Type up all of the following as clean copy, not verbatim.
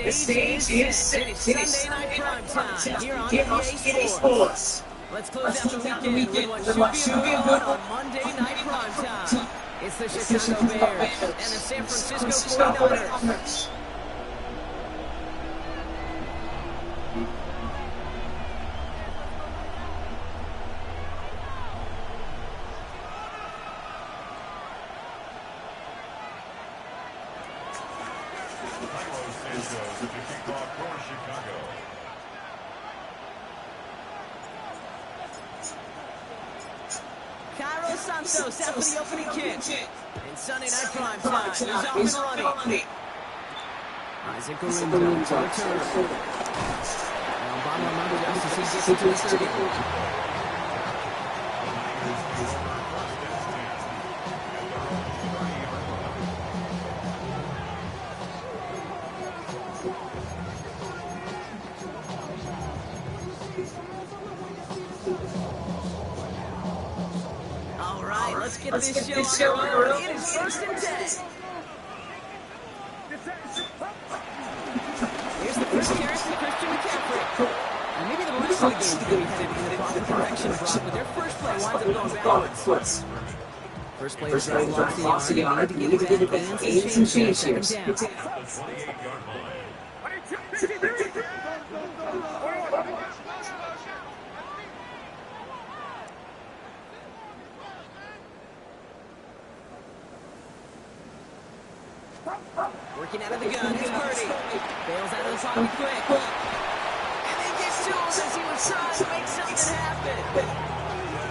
stage is set. It is Sunday night prime time here on EA Sports. Let's close out the weekend with what should be a good one on Monday night prime time. It's the Chicago Bears and the San Francisco 49ers. Santos out for the opening kick. And Sunday night prime time. He's off and running. Isaac Guerrero to return. Now Obama Montes as he gets into the 30. Let's get this show on the road. It is 1st and 10. Here's the first carry from Christian McCaffrey. And maybe the rest of the game is going to be headed in the proper direction, Brock, but their first play winds up going backwards. First play is lost the arm. They need to get advance and change here. Second down. Working out of the gun, here's Purdy. Bails out of the pocket quick. And they get to him as he was trying to make something happen.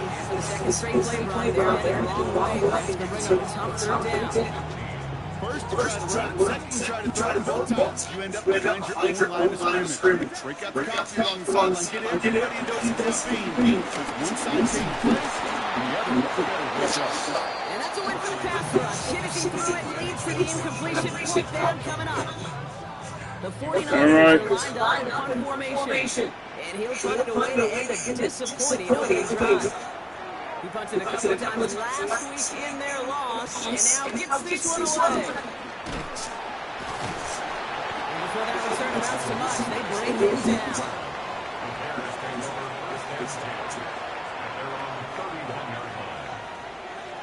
After the second straight play run, they're a long way. They're bringing up a tough 3rd down. First you try to try to both times. You end up behind your own line of scrimmage. Break out the copy along the sideline. Get everybody into this speed. Because one side takes place, and the other will up. And that's a win for the pass rush. Hennessy through it, leads to the incompletion. Fourth down coming up. The 49ers are lined up in formation. And he'll put it away to end a disappointing opening drive. He punted a couple of times last week in their loss, and now gets this one away. And before that return amounts to much, they break him down.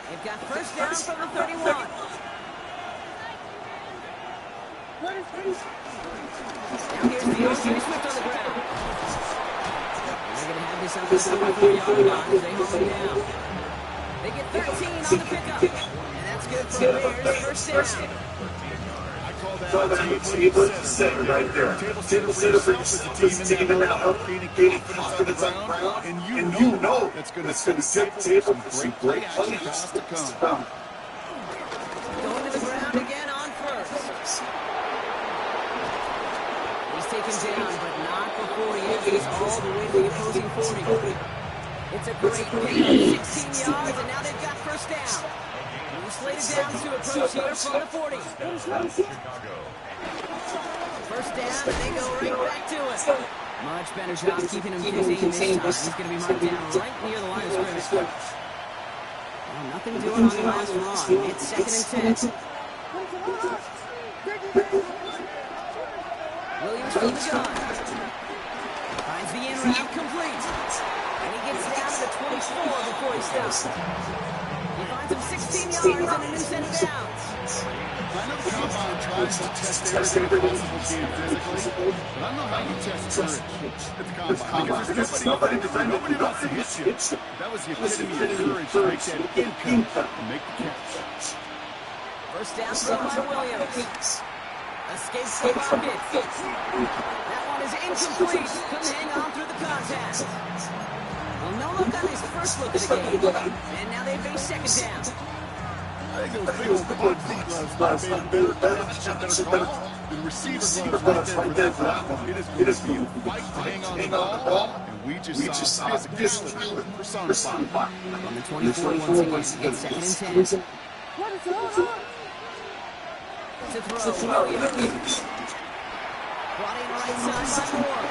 They've got first down from the 31. Now here's the Ocean Swift on the ground. They're going to have this up to the 44-yard line as they hold it down. They get 13 on the pickup. And that's good for the Bears. First down. I call that table setter right there. Table setter for yourself. Taking them out, creating confidence on the ground, and you know that's going to set the table for some great plays to come. Going to the ground again on first. He's taken down, but not before he is all the way to the opposing 40. It's a great pick up, 16 yards, and now they've got first down. He's slated down to approach here from the 40. First down, and they go right back to it. Much better job keeping him contained this time. He's going to be marked down right near the line of scrimmage. Well, nothing doing on the last run. It's 2nd and 10. Williams from the gun. Finds the in route complete. And he gets down to the 24 before he stops. He finds him 16 yards and a new set of downs. I know the combine tries to test everything possible being physically, but I don't know how you test courage at the combine. Because nobody wants to hit you. That was the epitome of courage to make that in-cut and make the catch. First down throw by Williams. Escapes the pocket. That one is incomplete. Couldn't hang on through the contact. Well, no look on his first look at the game. And now they face second down. I think those big old body gloves might have been better call than receiver gloves right there for that one. It is going to be a fight to hang on the ball, and we just saw physicality personified. On the 24 once again, it's 2nd and 10. To throw Williams. Brought in right side by Moore.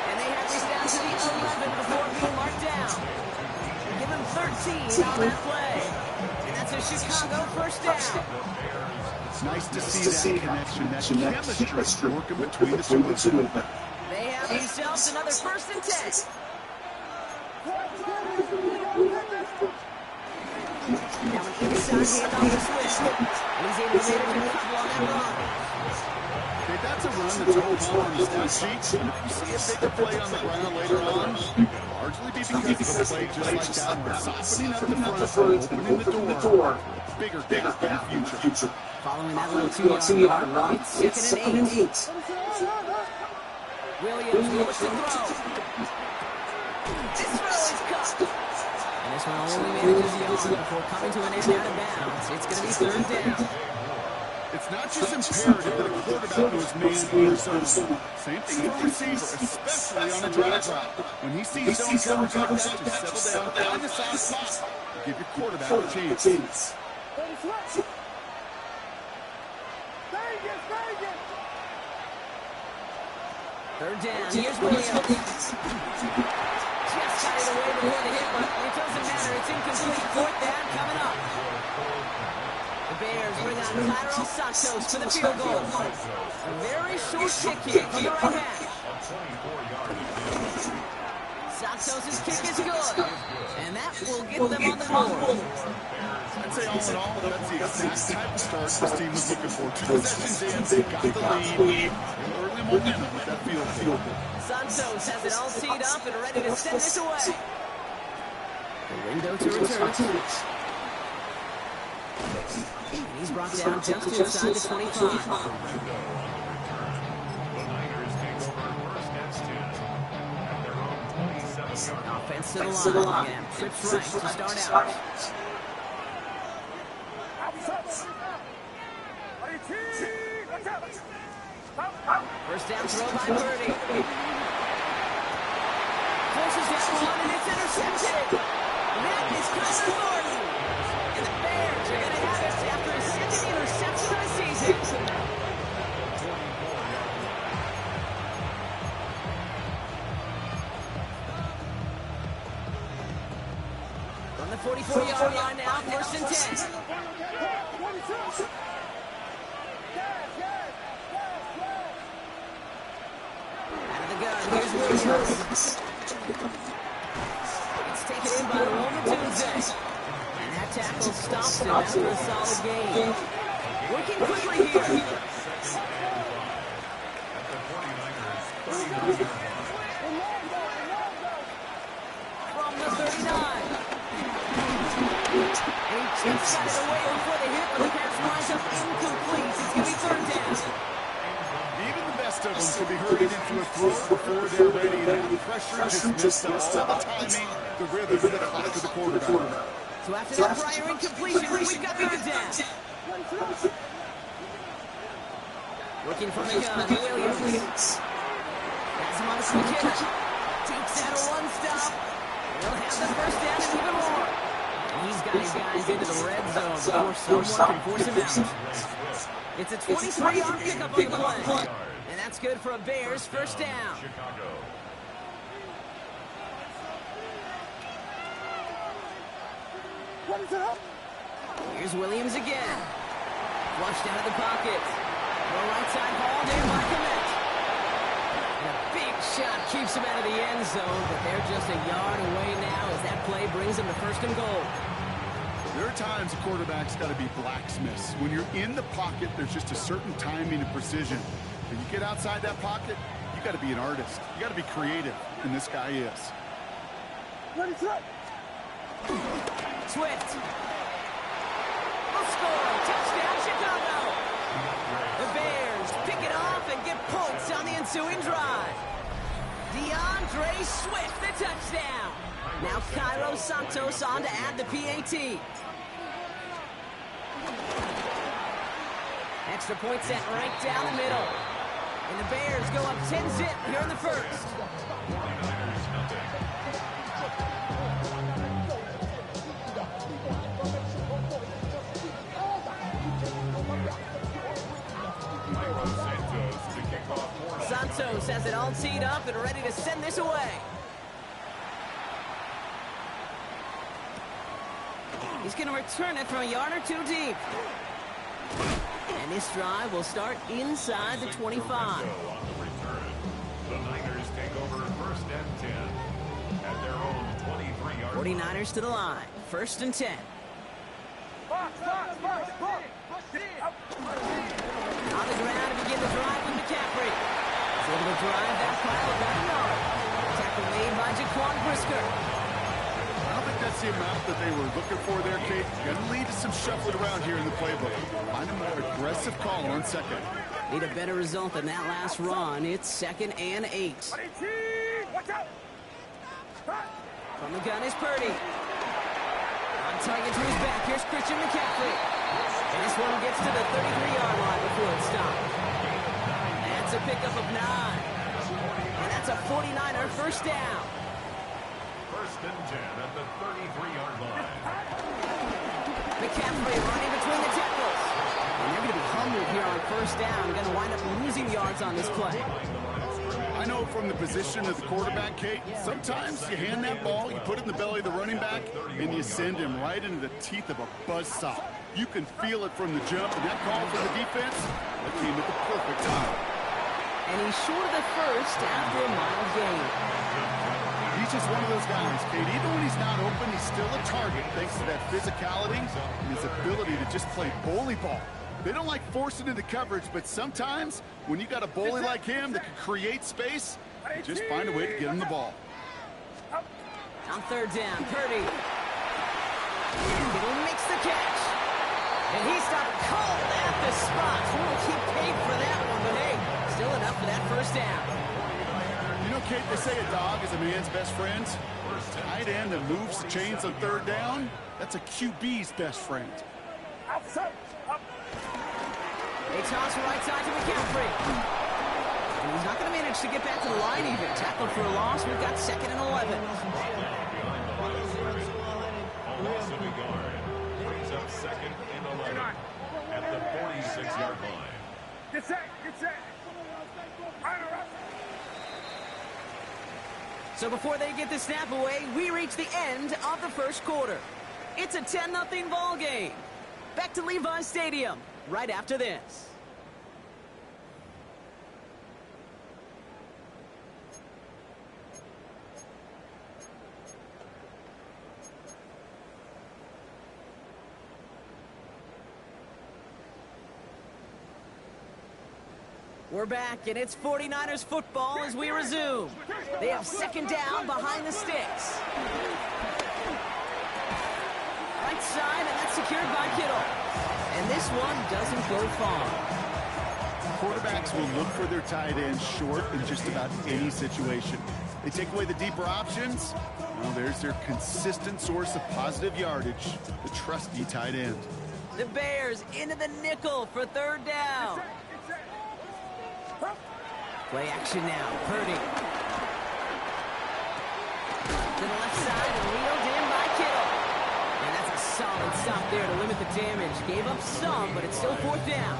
And they have this down to the 11 before being marked down. Give him 13 on that play. And that's a Chicago first down. Nice to see that connection, that chemistry working between the two of them. They have themselves another 1st and 10. Now an inside handoff to Swift. He's able to manage a couple on that run. Okay, that's a run that's all on the stat sheet. If you see a bigger play on the ground later on, largely be because of a play just like that one. Softening up the front, opening the door. Bigger gap in the future. Following that little 2-yard run, it's 2nd and 8. Williams looks to throw. This throw is cut. And this one only manages the arm before coming to an end out of bounds. It's going to be 3rd down. It's not just imperative that a quarterback knows man or zone. Same thing for a receiver, especially on a drag route. When he sees zone coverage like that, just settle down, find the soft spot, and give your quarterback a chance. Third down, here's Williams. Just got it away before the hit, but it doesn't matter. It's incomplete. 4th down coming up. The Bears bring on Cairo Santos for the field goal. A very short kick here from the right hash. Santos' kick is good, and that will get them on the board. I'd say all in all, that's the exact type of start this team was looking for. 2 possessions in, they got the lead. Early momentum with that field goal. Santos has it all teed up and ready to send this away. The window to return. And he's brought down just inside the 25. Offense to the line, and trips right to start out. First down throw by Purdy. Forces that one, and it's intercepted. And that is Kyler Gordon. And the Bears are going to have it after his 2nd interception of the season. From the 44-yard line now, 1st and 10. Here's Williams. It's taken in by Romatunze. And that tackle stops him after a solid gain. Working quickly here. From the 39. And he just got it away before the hit, but the pass lines up incomplete. It's going to be 3rd down. Even the best of them could be hurried into a throw before they're ready. That pressure just missed all the timing, the rhythm, and the clock of the quarterback. So after that prior incompletion, we've got 3rd down. Looking from the gun, Williams. That's him on the quick hit. Takes out a one-stop. He'll have the 1st down and even more. And he's got his guys into the red zone before someone can force him out. It's a 23-yard pickup on the play. And that's good for a Bears 1st down. Here's Williams again. Flushed out of the pocket. No right side ball there by Komet. And a big shot keeps him out of the end zone, but they're just a yard away now as that play brings them to 1st and goal. There are times a quarterback's got to be blacksmiths. When you're in the pocket, there's just a certain timing and precision. When you get outside that pocket, you got to be an artist. You got to be creative, and this guy is. Swift. Will score. Touchdown, Chicago. The Bears pick it off and get points on the ensuing drive. DeAndre Swift, the touchdown. Now Cairo Santos on to add the PAT. Extra point set right down the middle. And the Bears go up 10-zip here in the 1st. Santos has it all teed up and ready to send this away. He's going to return it from a yard or 2 deep. And And this drive will start inside the 25. The Niners take over 1st and 10 at their own 23-yard line. 49ers to the line. 1st and 10. On the ground to begin the drive with McCaffrey. He's able to drive that pile about a yard. Tackle made by Jaquan Brisker. I don't think that's the amount that they were looking for there, Kate. Going to lead to some shuffling around here in the playbook. Find a more aggressive call on second. Need a better result than that last run. It's 2nd and 8. From the gun is Purdy. On target to his back. Here's Christian McCaffrey. And this one gets to the 33-yard line before it's stopped. That's a pickup of 9. And that's a 49er first down. 1st and 10 at the 33-yard line. McCaffrey running between the tackles. And they're going to be humbled here on 1st down. Going to wind up losing yards on this play. I know from the position of the quarterback, Kate, sometimes you hand that ball, you put it in the belly of the running back, and you send him right into the teeth of a buzzsaw. You can feel it from the jump, and that call from the defense, that came at the perfect time. And he's short of the first after a mild gain. He's just one of those guys, Kate. Even when he's not open, he's still a target thanks to that physicality and his ability to just play bully ball. They don't like forcing into coverage, but sometimes when you got a bully like him that can create space, you just find a way to get him the ball. On 3rd down, Purdy. He'll mix the catch. And he stopped cold at the spot. We'll keep paid for that one, but hey, still enough for that 1st down. You know, Kate, they say a dog is a man's best friend. Tight end that moves the chains on 3rd down, that's a QB's best friend. They toss right side to McCaffrey. And he's not going to manage to get back to the line even. Tackled for a loss. We've got 2nd and 11. A loss of a yard. Brings up 2nd and 11 at the 46-yard line. Get set. So before they get the snap away, we reach the end of the 1st quarter. It's a 10-0 ball game. Back to Levi's Stadium right after this. We're back, and it's 49ers football as we resume. They have 2nd down behind the sticks. Right side, and that's secured by Kittle. And this one doesn't go far. Quarterbacks will look for their tight end short in just about any situation. They take away the deeper options. Well, there's their consistent source of positive yardage, the trusty tight end. The Bears into the nickel for 3rd down. Play action now. Purdy. To the left side and reeled in by Kittle. And that's a solid stop there to limit the damage. Gave up some, but it's still 4th down.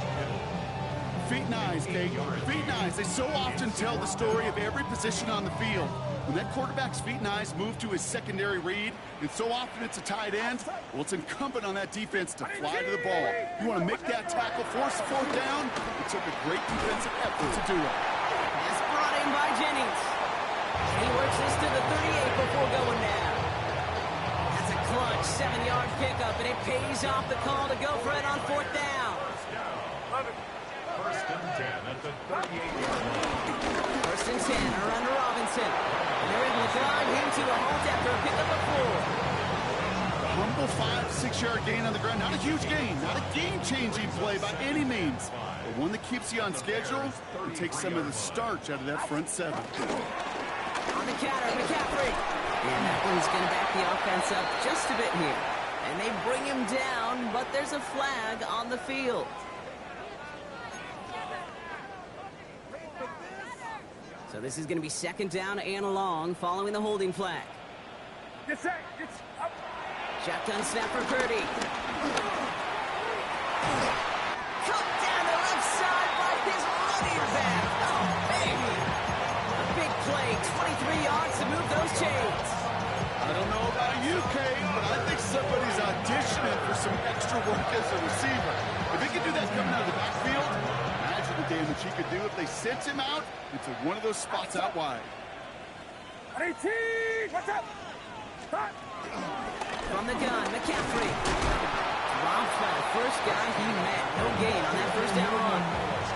Feet and eyes, Kate. Feet and eyes. They so often tell the story of every position on the field. When that quarterback's feet and eyes move to his secondary read, and so often it's a tight end, well, it's incumbent on that defense to fly to the ball. You want to make that tackle, force the 4th down. It took a great defensive effort to do it. Pass brought in by Jennings. And he works this to the 38 before going down. That's a clutch 7-yard pickup, and it pays off the call to go for it on 4th down. 1st and 10 at the 38-yard line. 1st and 10 around to Robinson. And they're able to drive him to a halt after a pickup of 4. A humble 5-6-yard gain on the ground. Not a huge gain, not a game-changing play by any means, but one that keeps you on schedule and takes some of the starch out of that front 7. On the counter, McCaffrey. And that one's going to back the offense up just a bit here. And they bring him down, but there's a flag on the field. So this is going to be 2nd down and long following the holding flag. Shotgun snap for Purdy. Cut down the left side by his running back. Oh, baby. A big play, 23 yards to move those chains. I don't know about you, Kate, but I think somebody's auditioning for some extra work as a receiver. If he can do that coming out of the backfield, damage he could do if they sent him out into one of those spots out wide. What's up? From the gun, McCaffrey. Dropped by the first guy he met. No gain on that first down run.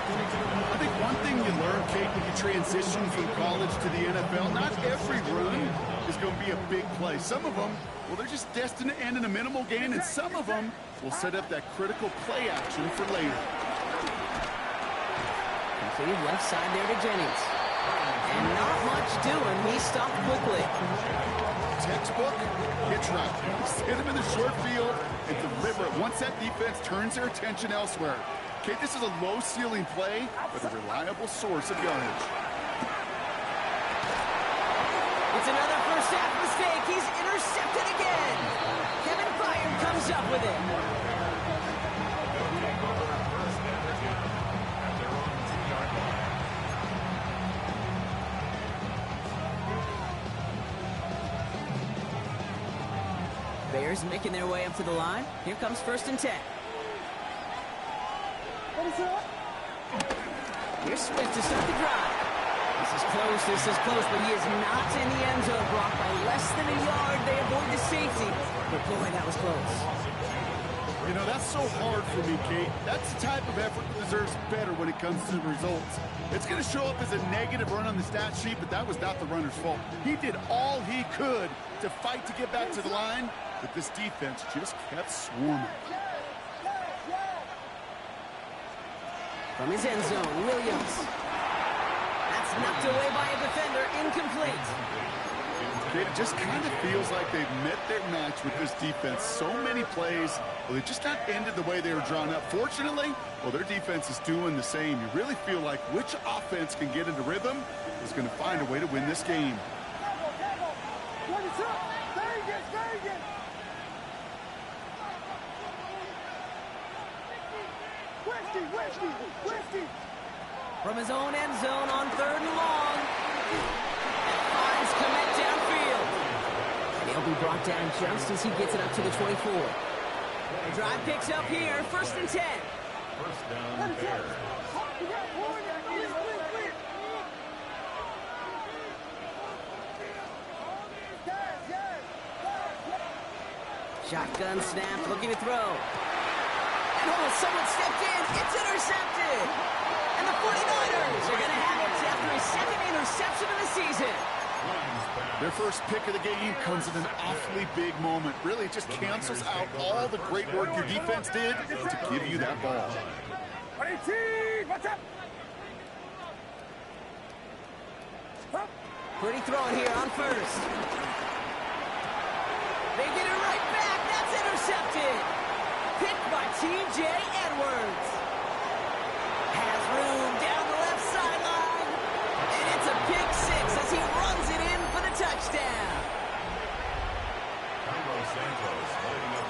I think one thing you learn, Kate, when you transition from college to the NFL, not every run is going to be a big play. Some of them, well, they're just destined to end in a minimal gain, and some of them will set up that critical play action for later. Completed left side there to Jennings. And not much doing. He stopped quickly. Textbook hitch route. Just hit him in the short field and deliver it once that defense turns their attention elsewhere. Okay, this is a low-ceiling play, but a reliable source of yardage. It's another first half mistake. He's intercepted again. Kevin Byard comes up with it. Bears making their way up to the line. Here comes 1st and 10. Here's Smith to start the drive. This is close, but he is not in the end zone. Brock by less than a yard. They avoid the safety. But boy, that was close. You know, that's so hard for me, Kate. That's the type of effort that deserves better when it comes to the results. It's going to show up as a negative run on the stat sheet, but that was not the runner's fault. He did all he could to fight to get back to the line, but this defense just kept swarming. From his end zone, Williams. That's knocked away by a defender, incomplete. It just kind of feels like they've met their match with this defense. So many plays, well, they just not ended the way they were drawn up. Fortunately, well, their defense is doing the same. You really feel like which offense can get into rhythm is going to find a way to win this game. From his own end zone on 3rd and long. And finds Kmet downfield. And he'll be brought down just as he gets it up to the 24. The drive picks up here, 1st and 10. First down, Bears. Shotgun snap, looking to throw. And someone stepped in. It's intercepted. And the 49ers are going to have it after his 2nd interception of the season. Their first pick of the game comes at an awfully big moment. Really, it just cancels out all the great work your defense did to give you that ball. What's up? Pretty throwing here on 1st. They get it right back. That's intercepted. Picked by T.J. Edwards. Has room down the left sideline. And it's a pick 6 as he runs it in for the touchdown.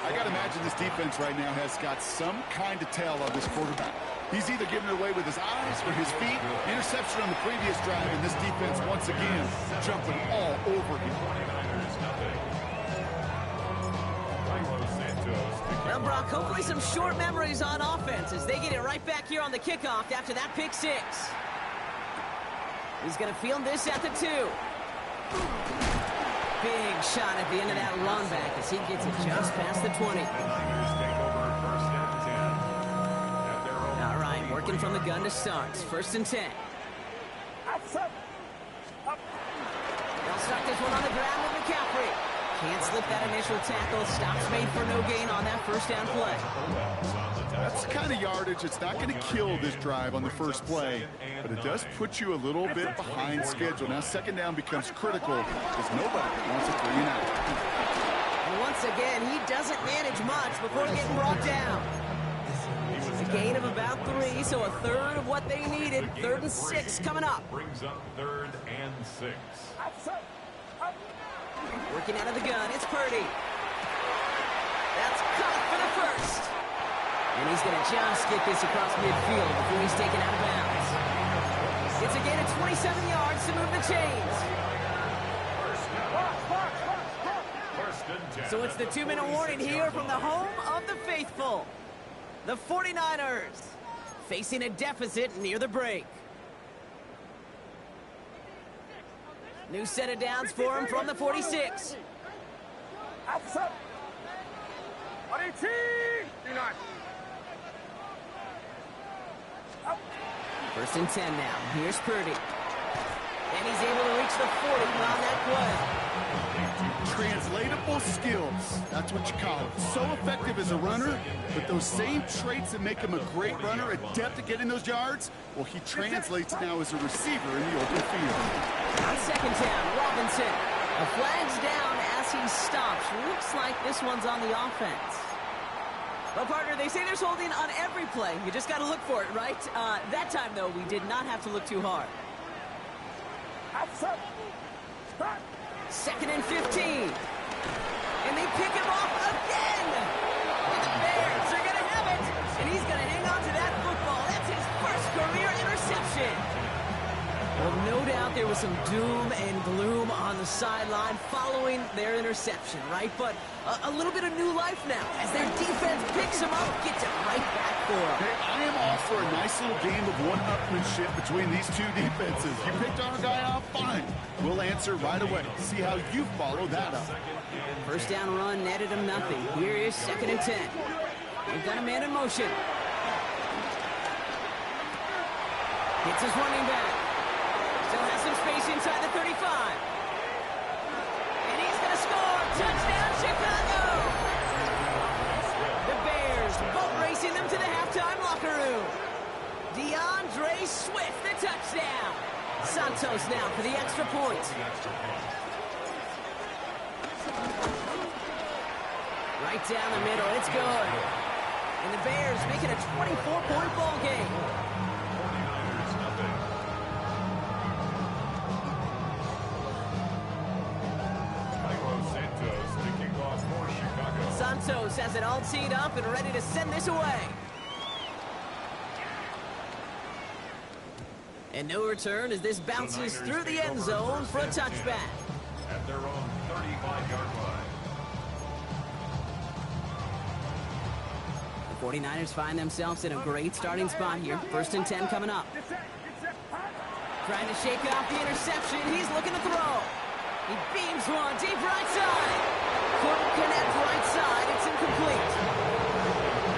I got to imagine this defense right now has got some kind of tell on this quarterback. He's either giving it away with his eyes or his feet. Interception on the previous drive, and this defense once again jumping all over him. Well, Brock, hopefully some short memories on offense as they get it right back here on the kickoff after that pick 6. He's going to field this at the 2. Big shot at the end of that run back as he gets it just past the 20. All right, working from the gun to start. 1st and 10. They'll start this one on the ground with McCaffrey. Can't slip that initial tackle. Stops made for no gain on that first down play. That's the kind of yardage that's not going to kill this drive on the first play, but it does put you a little bit behind schedule. Now 2nd down becomes critical because nobody wants a 3-and-out. And once again, he doesn't manage much before getting brought down. A gain of about 3, so a third of what they needed. 3rd and 6 coming up. Brings up 3rd and 6. Working out of the gun, it's Purdy. That's caught for the 1st. And he's going to just get this across midfield before he's taken out of bounds. It's a gain of 27 yards to move the chains. So it's the 2-minute warning here from the home of the faithful. The 49ers facing a deficit near the break. New set of downs for him from the 46. First and 10 now. Here's Purdy. And he's able to reach the 40 on that play. Translatable skills. That's what you call it. So effective as a runner, but those same traits that make him a great runner, adept at getting those yards, well, he translates now as a receiver in the open field. On second down, Robinson. A flag's down as he stops. Looks like this one's on the offense. Well, partner, they say there's holding on every play. You just got to look for it, right? That time, though, we did not have to look too hard. Second and 15. And they pick him off again. And the Bears are going to have it. And he's going to hang on to that football. That's his first career interception. Well, no doubt there was some doom and gloom on the sideline following their interception, right? But a little bit of new life now as their defense picks him up, gets it right back for him. Hey, I am all for a nice little game of one-upmanship between these two defenses. You picked our guy off, fine. We'll answer right away. See how you follow that up. First down run netted him nothing. Here is second and 10. They've got a man in motion. Hits his running back. Still has some space inside the 35. And he's going to score. Touchdown, Chicago! The Bears boat racing them to the halftime locker room. DeAndre Swift, the touchdown. Santos now for the extra point. Right down the middle. It's good. And the Bears make it a 24-point ball game. Santos has it all teed up and ready to send this away. And no return as this bounces through the end zone for a touchback. At their own 35-yard line. The 49ers find themselves in a great starting spot here. First and 10 coming up. Trying to shake off the interception. He's looking to throw. He beams one deep right side. Couldn't connect right side. It's incomplete.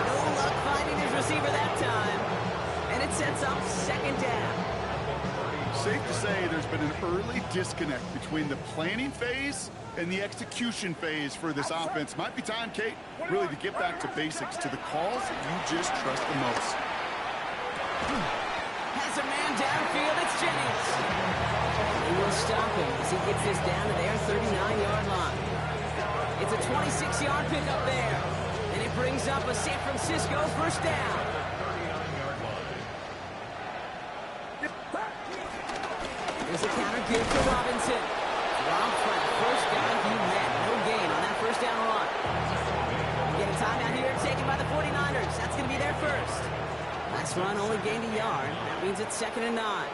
No luck finding his receiver that time. And it sets up second down. Safe to say there's been an early disconnect between the planning phase and the execution phase for this offense. Might be time, Kate, really to get back to basics, to the calls that you just trust the most. Has a man downfield. It's Jennings. He will stop him as he gets this down to their 39-yard line. It's a 26-yard pickup there. And it brings up a San Francisco first down. There's a counter give to Robinson. Rob for the first guy he met. No gain on that first down run. Get a timeout here taken by the 49ers. That's going to be their first. Last run only gained a yard. That means it's second and 9.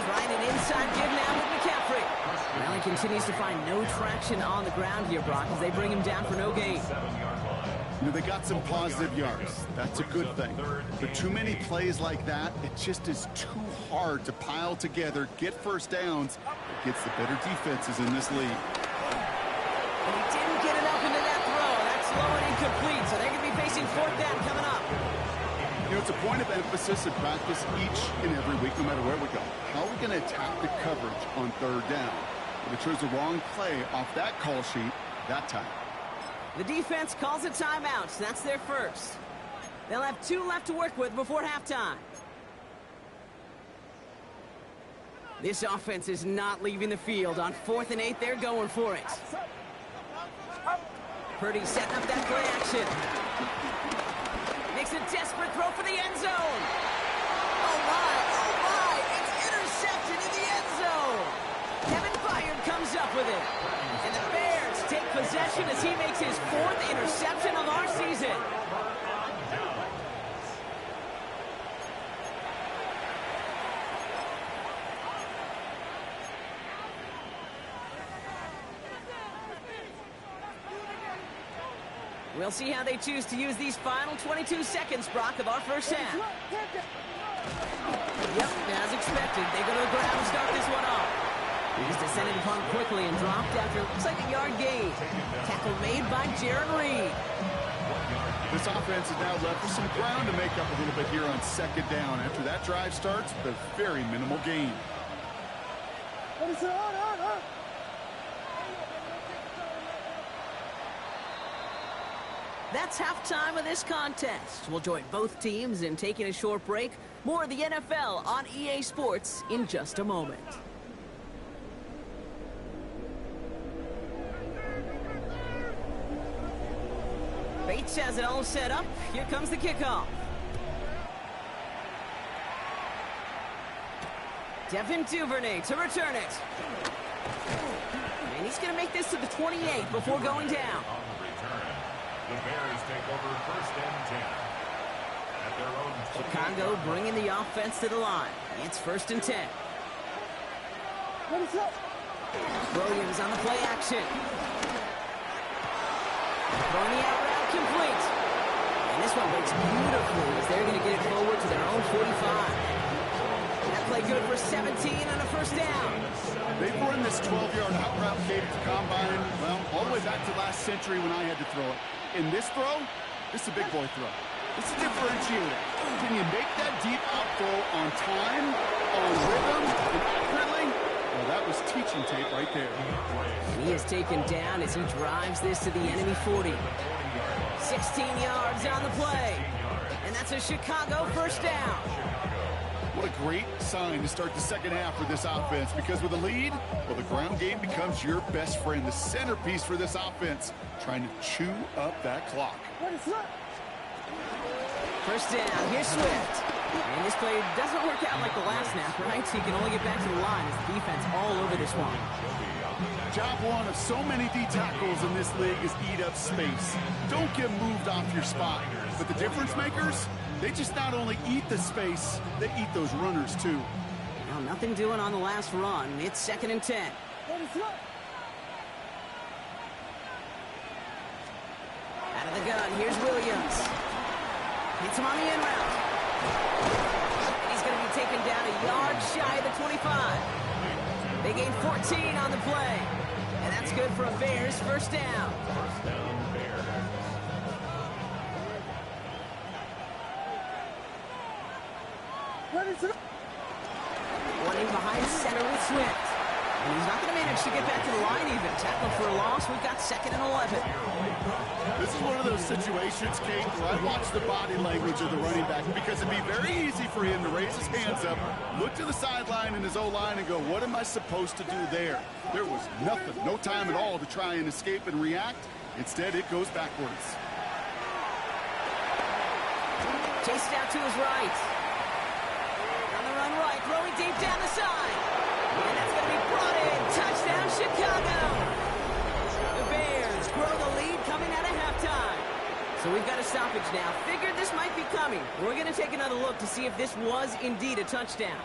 Trying an inside give now with McCaffrey. Well, he continues to find no traction on the ground here, Brock, as they bring him down for no gain. You know, they got some positive yards. That's a good thing. But too many plays like that, it just is too hard to pile together, get first downs. It gets the better defenses in this league. And he didn't get it up into that throw. That's low and incomplete, so they're going to be facing fourth down coming up. You know, it's a point of emphasis in practice each and every week, no matter where we go. How are we going to attack the coverage on third down? But they chose the wrong play off that call sheet that time. The defense calls a timeout. That's their first. They'll have 2 left to work with before halftime. This offense is not leaving the field. On 4th and 8, they're going for it. Purdy setting up that play action. Makes a desperate throw for the end zone. Oh my, it's intercepted in the end zone. Kevin Byard comes up with it. And the Bears take possession as he makes his 4th interception of our season. We'll see how they choose to use these final 22 seconds, Brock, of our first half. Yep, as expected, they go to the ground and start this one off. He's descended upon quickly and dropped after looks like a yard gain. Tackle made by Jaron Reed. This offense is now left with some ground to make up a little bit here on second down. After that drive starts with a very minimal gain. That's halftime of this contest. We'll join both teams in taking a short break. More of the NFL on EA Sports in just a moment. Bates has it all set up. Here comes the kickoff. Devin Duvernay to return it. And he's going to make this to the 28 before going down. On the return, the Bears take over first and 10. At their own Chicago bringing the offense to the line. It's first and 10. Williams on the play action. Throwing the out route complete. And this one breaks beautifully as they're going to get it forward to their own 45. That play good for 17 and a first down. They've run this 12-yard out route cave to combine, well, all the way back to last century when I had to throw it. In this throw, this is a big boy throw. It's a differentiator. Can you make that deep out throw on time, on rhythm, and accurately? Well, that was teaching tape right there. He is taken down as he drives this to the enemy 40. 16 yards on the play. And that's a Chicago first down. What a great sign to start the second half for this offense, because with a lead, well, the ground game becomes your best friend, the centerpiece for this offense, trying to chew up that clock. First down, here's Swift. And this play doesn't work out like the last snap, right? So he can only get back to the line as the defense all over this one. Job one of so many D tackles in this league is eat up space. Don't get moved off your spot. But the difference makers, they just not only eat the space, they eat those runners too. Well, nothing doing on the last run. It's second and 10. Out of the gun, here's Williams. Hits him on the in route. He's going to be taken down a yard shy of the 25. They gain 14 on the play. And that's good for a Bears first down. First down, Bears. One in behind center with Swift. And he's not going to manage to get back to the line even. Tackle for a loss. We've got second and 11. This is one of those situations, Kate, where I watch the body language of the running back, because it'd be very easy for him to raise his hands up, look to the sideline in his O-line and go, what am I supposed to do there? There was nothing, no time at all to try and escape and react. Instead, it goes backwards. Chased out to his right. On the run right, throwing deep down the side. And that's going to be brought in. Touchdown, Chicago. The Bears grow the lead coming out of halftime. So we've got a stoppage now. Figured this might be coming. We're going to take another look to see if this was indeed a touchdown.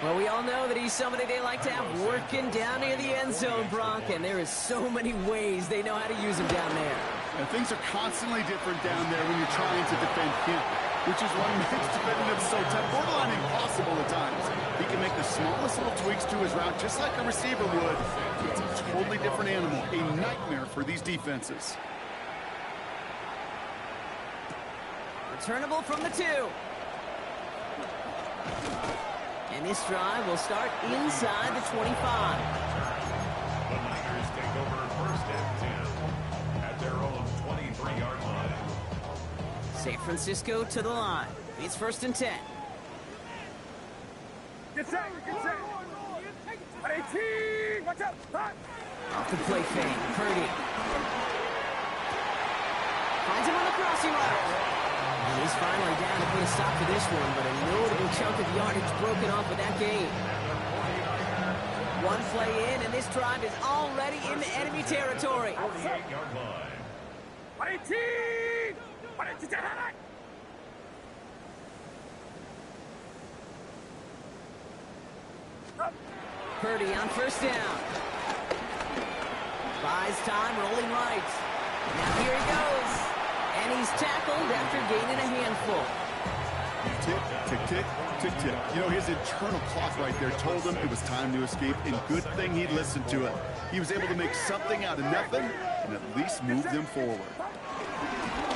Well, we all know that he's somebody they like to have working down near the end zone, Brock, and there is so many ways they know how to use him down there. And things are constantly different down there when you're trying to defend him, which is what makes defending him so tough, borderline impossible at times. He can make the smallest little tweaks to his route, just like a receiver would. It's a totally different animal, a nightmare for these defenses. Returnable from the 2. And this drive will start inside the 25. The Niners take over first and 10 at their own 23-yard line. San Francisco to the line. It's first and 10. Get set, get set. 18, watch out. Off the play fake, Purdy. Finds him on the crossing route. And he's finally down to put a stop to this one, but a notable chunk of yardage broken off with that gain. One play in, and this drive is already in the enemy territory. 48-yard line. 18! Purdy on first down. 5 buys time, rolling right. Now here he goes. And he's tackled after gaining a handful. Tick, tick, tick, tick, tick. You know, his internal clock right there told him it was time to escape, and good thing he listened to it. He was able to make something out of nothing and at least move them forward.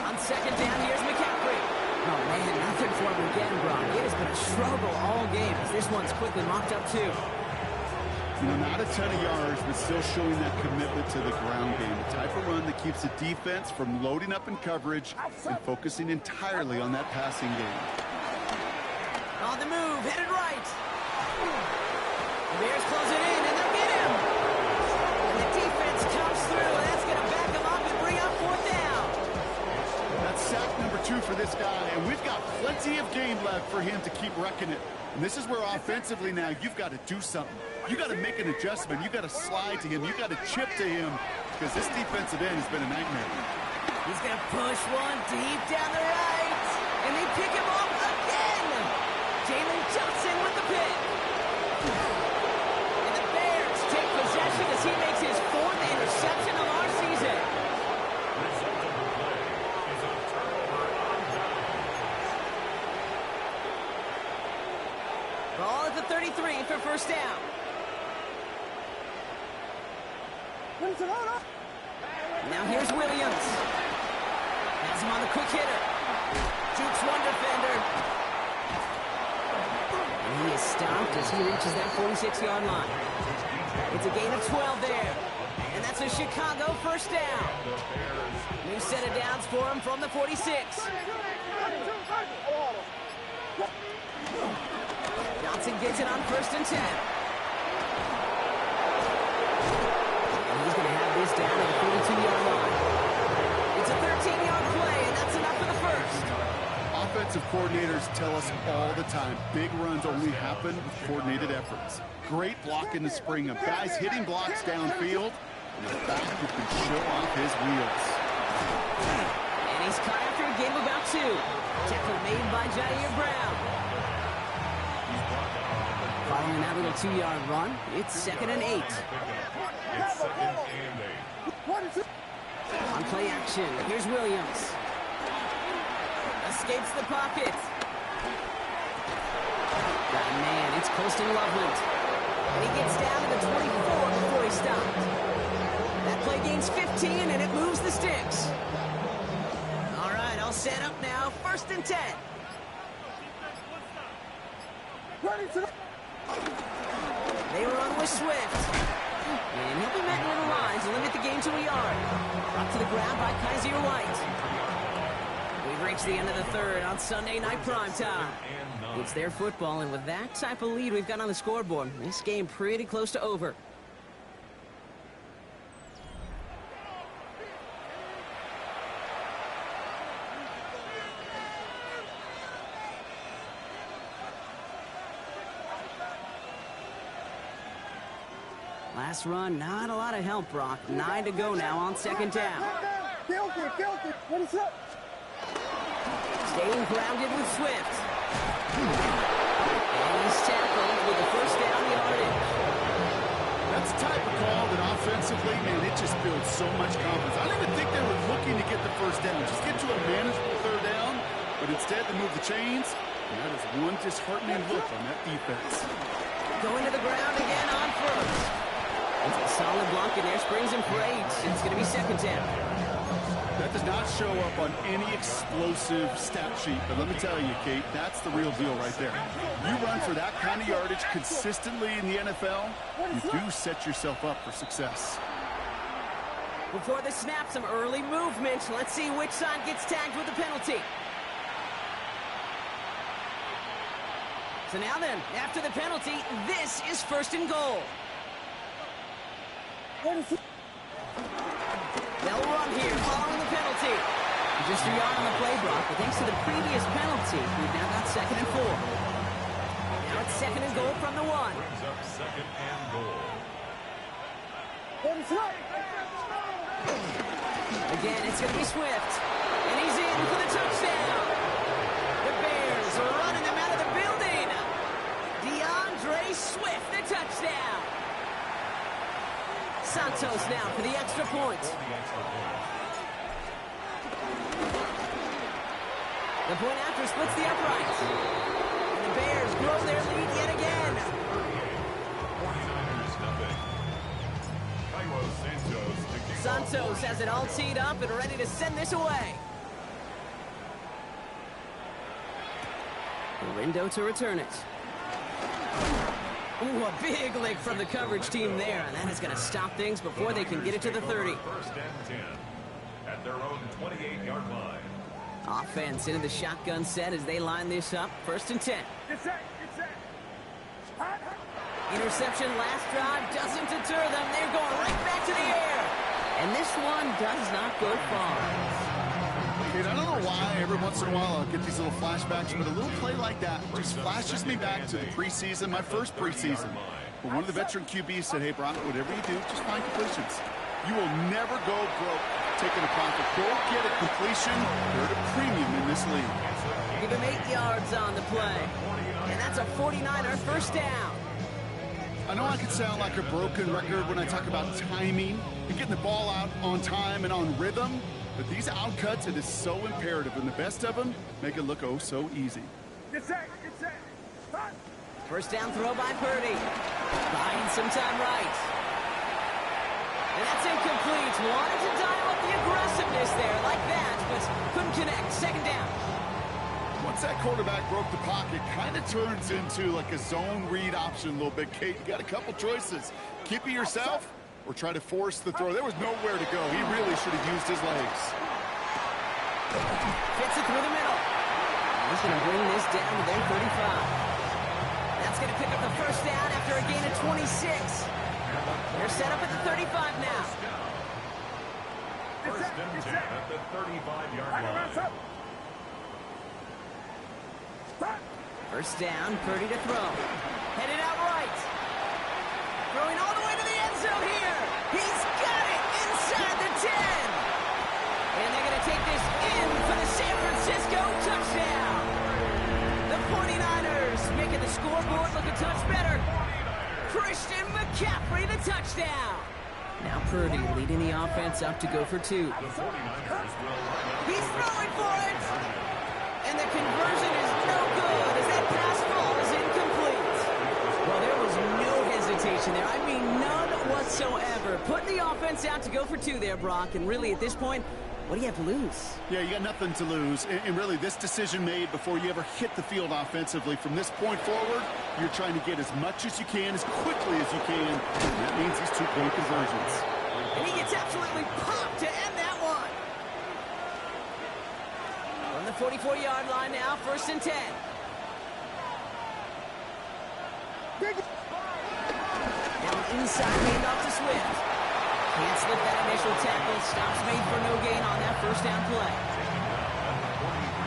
On second down, here's McCaffrey. Oh, man, nothing for him again, Brock. It has been a struggle all game as this one's quickly mocked up, too. You know, not a ton of yards, but still showing that commitment to the ground game. The type of run that keeps the defense from loading up in coverage and focusing entirely on that passing game. On the move, headed right. The Bears close it in, and they'll get him. And the defense comes through, and that's going to back him up and bring up fourth down. That's sack number 2 for this guy, and we've got plenty of game left for him to keep wrecking it. And this is where offensively now you've got to do something. You got to make an adjustment. You got to slide to him. You got to chip to him because this defensive end has been a nightmare. He's going to push one deep down the right, and they pick him off again. Jalen Johnson with the pick. And the Bears take possession as he makes his 4th interception of our season. Ball at the 33 for first down. Now here's Williams. Has him on the quick hitter. Jukes one defender. And he is stopped as he reaches that 46-yard line. It's a gain of 12 there. And that's a Chicago first down. New set of downs for him from the 46. Johnson gets it on 1st and 10. And he's going to have this down at the 42-yard line. It's a 13-yard play, and that's enough for the first. Offensive coordinators tell us all the time, big runs only happen with coordinated efforts. Great block in the spring of guys hitting blocks downfield, and a back who can show off his wheels. And he's caught after a game of about 2. Tackle made by Jair Brown. Following that little 2-yard run, it's 2nd and 8. It's 2nd and 8. On play action, here's Williams. Escapes the pocket. Got a man, it's Colston Loveland. And he gets down to the 24 before he stopped. That play gains 15, and it moves the sticks. All right, all set up now, 1st and 10. They run with Swift. And he'll be met near the line to limit the game to a yard. Brought to the ground by Kaiser White. We've reached the end of the 3rd on Sunday Night Primetime. It's their football, and with that type of lead we've got on the scoreboard, this game pretty close to over. Last run, not a lot of help, Brock. 9 to go now on 2nd down. Guilty. What is up? Staying grounded with Swift. And he's tackled with the first down yardage. That's the type of call that offensively, man, it just builds so much confidence. I don't even think they were looking to get the first down. Just get to a manageable 3rd down, but instead they move the chains, and that is one disheartening look on that defense. Going to the ground again on 1st. It's a solid block in there, springs him for 8. It's going to be 2nd down. That does not show up on any explosive stat sheet, but let me tell you, Kate, that's the real deal right there. You run for that kind of yardage consistently in the NFL, you do set yourself up for success. Before the snap, some early movement. Let's see which side gets tagged with the penalty. So now then, after the penalty, this is 1st and goal. They'll run here following the penalty. Just a yard on the play block, but thanks to the previous penalty, we've now got 2nd and 4. Now it's 2nd and goal from the 1. Brings up 2nd and goal. Again, it's going to be Swift. And he's in for the touchdown. The Bears are running them out of the building. DeAndre Swift, the touchdown. Santos now for the extra point. The point after splits the uprights. And the Bears grow their lead yet again. 49ers nothing. Santos has it all teed up and ready to send this away. Rindo to return it. Ooh, a big lick from the coverage team there, and that is going to stop things before they can get it to the 30. First and 10 at their own 28-yard line. Offense into the shotgun set as they line this up. First and 10. Get set. Interception last drive doesn't deter them. They're going right back to the air. And this one does not go far. Dude, I don't know why every once in a while I'll get these little flashbacks, but a little play like that just flashes me back to the preseason, my first preseason. But one of the veteran QBs said, hey, Brock, whatever you do, just find completions. You will never go broke taking a profit. Go get a completion. You're at a premium in this league. Give him 8 yards on the play. And that's a 49er first down. I know I could sound like a broken record when I talk about timing and getting the ball out on time and on rhythm, but these outcuts, it is so imperative, and the best of them make it look oh so easy. Get set. First down throw by Purdy. Buying some time right. And that's incomplete. Wanted to dial up the aggressiveness there like that, but couldn't connect. Second down. Once that quarterback broke the pocket, kind of turns into like a zone read option a little bit. Kate, you got a couple choices. Keep it yourself or try to force the throw. There was nowhere to go. He really should have used his legs. Fits it through the middle. He's going to bring this down to their 35. That's going to pick up the first down after a gain of 26. They're set up at the 35 now. First and 10 at the 35-yard line. First down, Purdy to throw. Headed out right. Throwing all the way to the end zone here. He's got it inside the 10. And they're going to take this in for the San Francisco touchdown. The 49ers making the scoreboard look a touch better. Christian McCaffrey, the touchdown. Now Purdy leading the offense up to go for 2. He's throwing for it. And the conversion is no good as that pass falls incomplete. Well, there was no hesitation there. I mean, none whatsoever. Putting the offense out to go for 2 there, Brock. And really, at this point, what do you have to lose? Yeah, you got nothing to lose. And really, this decision made before you ever hit the field offensively. From this point forward, you're trying to get as much as you can, as quickly as you can. And that means these 2-point conversions. And he gets absolutely popped to end that one. On the 44-yard line now, first and 10. Now inside handoff to Swift. Can't slip that initial tackle. Stops made for no gain on that first down play.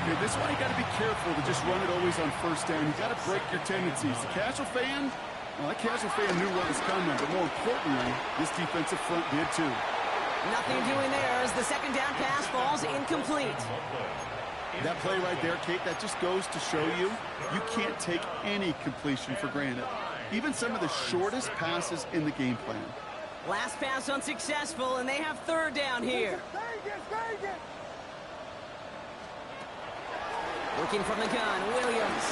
Okay, this one you got to be careful to just run it always on first down. You got to break your tendencies. The casual fan, well, that casual fan knew what was coming, but more importantly, this defensive front did too. Nothing doing there as the second down pass falls incomplete. That play right there, Kate, that just goes to show you, you can't take any completion for granted. Even some of the shortest passes in the game plan. Last pass unsuccessful, and they have third down here. Vegas. Working from the gun, Williams.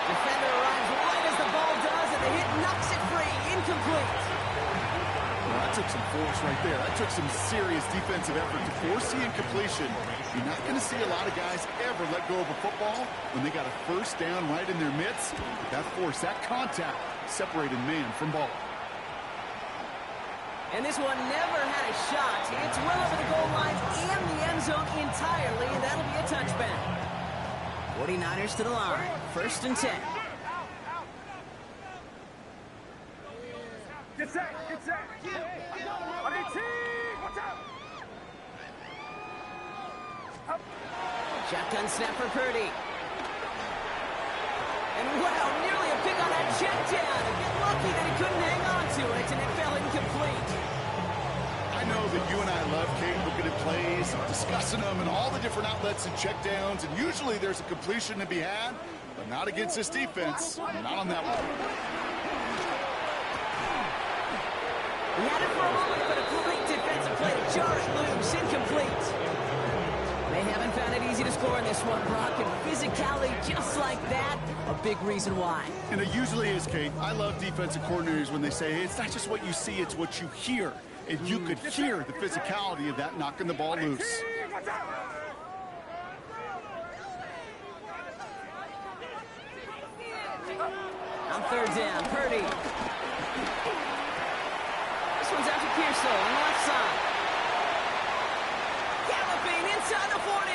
Defender arrives right as the ball does, and the hit knocks it free. Incomplete. Well, that took some force right there. That took some serious defensive effort to force the incompletion. You're not going to see a lot of guys ever let go of a football when they got a first down right in their midst. That force, that contact, separated man from ball. And this one never had a shot. It's well over the goal line and the end zone entirely. That'll be a touchback. 49ers to the line. First and 10. Get set. On 18. Watch out. Shotgun snap for Purdy. And wow, nearly a pick on that check down. A bit lucky that he couldn't hang on to it, and it fell incomplete. I know that you and I love, Kate, looking at plays, discussing them, and all the different outlets and checkdowns, and usually there's a completion to be had, but not against this defense. Not on that one. He had it for a moment, but a great defensive play to jar it loose. Incomplete. They haven't found it easy to score in this one, Brock, and physicality just like that, a big reason why. And it usually is, Kate. I love defensive coordinators when they say, hey, it's not just what you see, it's what you hear. And you could hear the physicality of that knocking the ball loose. On third down, Purdy. This one's out to Pearsall on the left side. Galloping inside the 40.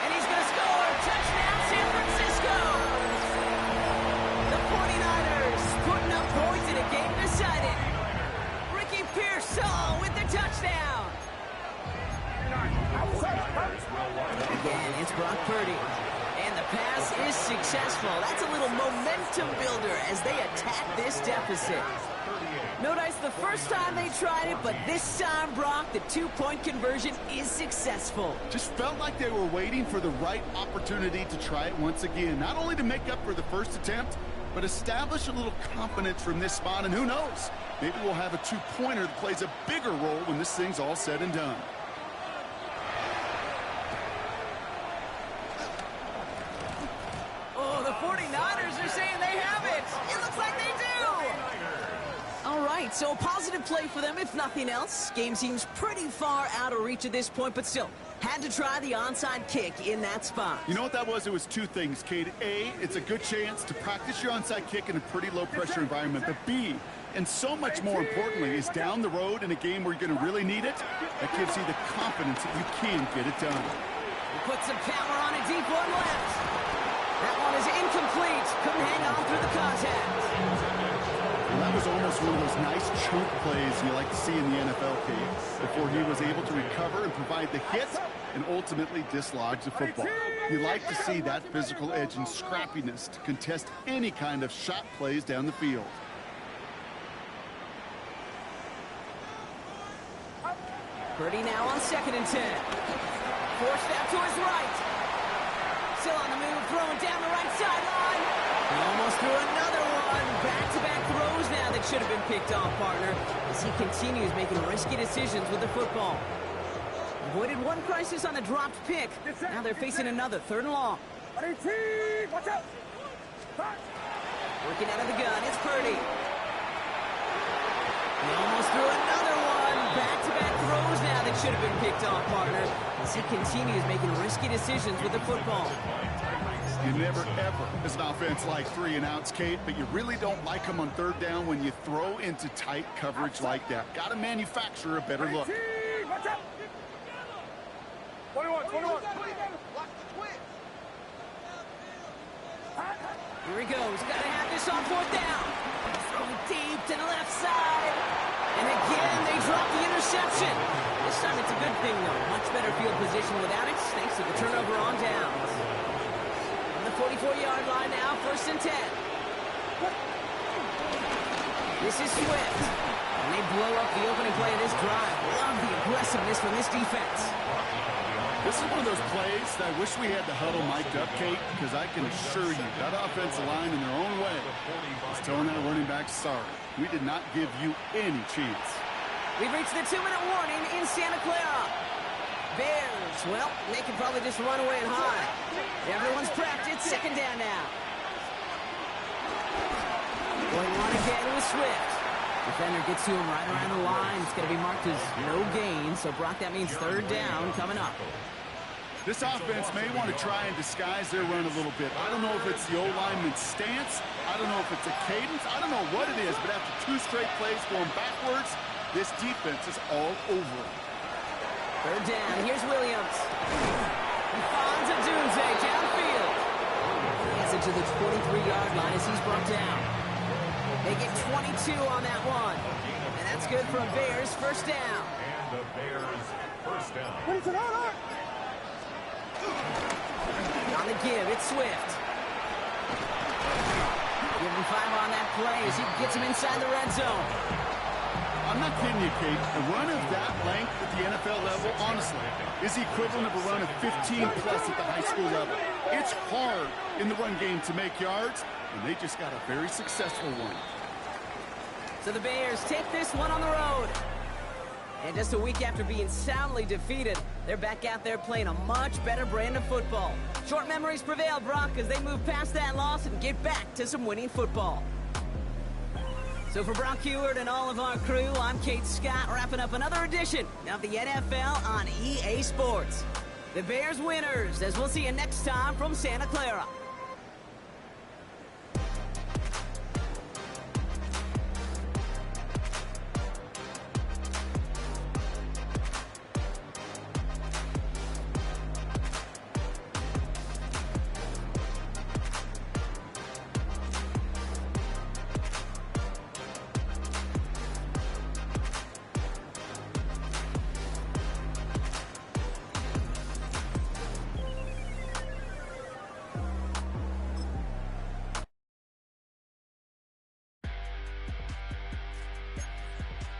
And he's going to score. Touchdown, San Francisco. The 49ers putting up points in a game decided. Ricky Pearsall with the touchdown. Again, it's Brock Purdy. And the pass is successful. That's a little momentum builder as they attack this deficit. No dice the first time they tried it, but this time, Brock, the two-point conversion is successful. Just felt like they were waiting for the right opportunity to try it once again. Not only to make up for the first attempt, but establish a little confidence from this spot. And who knows, maybe we'll have a two-pointer that plays a bigger role when this thing's all said and done. Oh, the 49ers are saying they have it. It looks like they do. All right, so a positive play for them, if nothing else. Game seems pretty far out of reach at this point, but still, had to try the onside kick in that spot. You know what that was? It was two things, Kate. A, it's a good chance to practice your onside kick in a pretty low-pressure environment. But B, and so much more importantly, is down the road in a game where you're going to really need it. That gives you the confidence that you can get it done. He puts some power on a deep one left. That one is incomplete. Couldn't hang on through the contact. Well, that was almost one of those nice chunk plays you like to see in the NFL, Kate, before he was able to recover and provide the hit and ultimately dislodge the football. You like to see that physical edge and scrappiness to contest any kind of shot plays down the field. Purdy now on 2nd and 10. Forced out to his right. Still on the move, throwing down the right sideline. He almost threw another one. Back-to-back throws now that should have been picked off, partner, as he continues making risky decisions with the football. Avoided one crisis on the dropped pick. Now they're facing another 3rd and long. Watch out! Working out of the gun, it's Purdy. He almost threw another one. Back-to-back throws now that should have been picked off, partner, as he continues making risky decisions with the football. You never, ever, as an offense, like 3 and outs, Kate, but you really don't like them on 3rd down when you throw into tight coverage like that. Got to manufacture a better look. Watch out! 21. Here he goes. Got to have this on 4th down. Throwing deep to the left side. And again, they drop the interception. This time it's a good thing, though. Much better field position without it, thanks to the turnover on downs. On the 44-yard line now, 1st and 10. This is Swift. And they blow up the opening play of this drive. Love the aggressiveness from this defense. This is one of those plays that I wish we had the huddle mic'd up, Kate, because I can assure you that offensive line in their own way is telling that running back, sorry, we did not give you any chance. We've reached the 2-minute warning in Santa Clara. Bears, well, they can probably just run away and hide. Everyone's prepped. It's 2nd down now. Going on again with Swift. Defender gets to him right around the line. It's going to be marked as no gain. So, Brock, that means 3rd down coming up. This offense may want to try and disguise their run a little bit. I don't know if it's the O-lineman's stance. I don't know if it's a cadence. I don't know what it is, but after 2 straight plays going backwards, this defense is all over it. 3rd down. Here's Williams. He finds a Dunze downfield. He gets it to the 23-yard line as he's brought down. They get 22 on that one. And that's good for a Bears 1st down. And the Bears 1st down. On the give, it's Swift. Give him 5 on that play as he gets him inside the red zone. I'm not kidding you, Kate. A run of that length at the NFL level, honestly, is the equivalent of a run of 15-plus at the high school level. It's hard in the run game to make yards, and they just got a very successful one. So the Bears take this one on the road. And just a week after being soundly defeated, they're back out there playing a much better brand of football. Short memories prevail, Brock, as they move past that loss and get back to some winning football. So for Brock Heward and all of our crew, I'm Kate Scott, wrapping up another edition of the NFL on EA Sports. The Bears winners, as we'll see you next time from Santa Clara.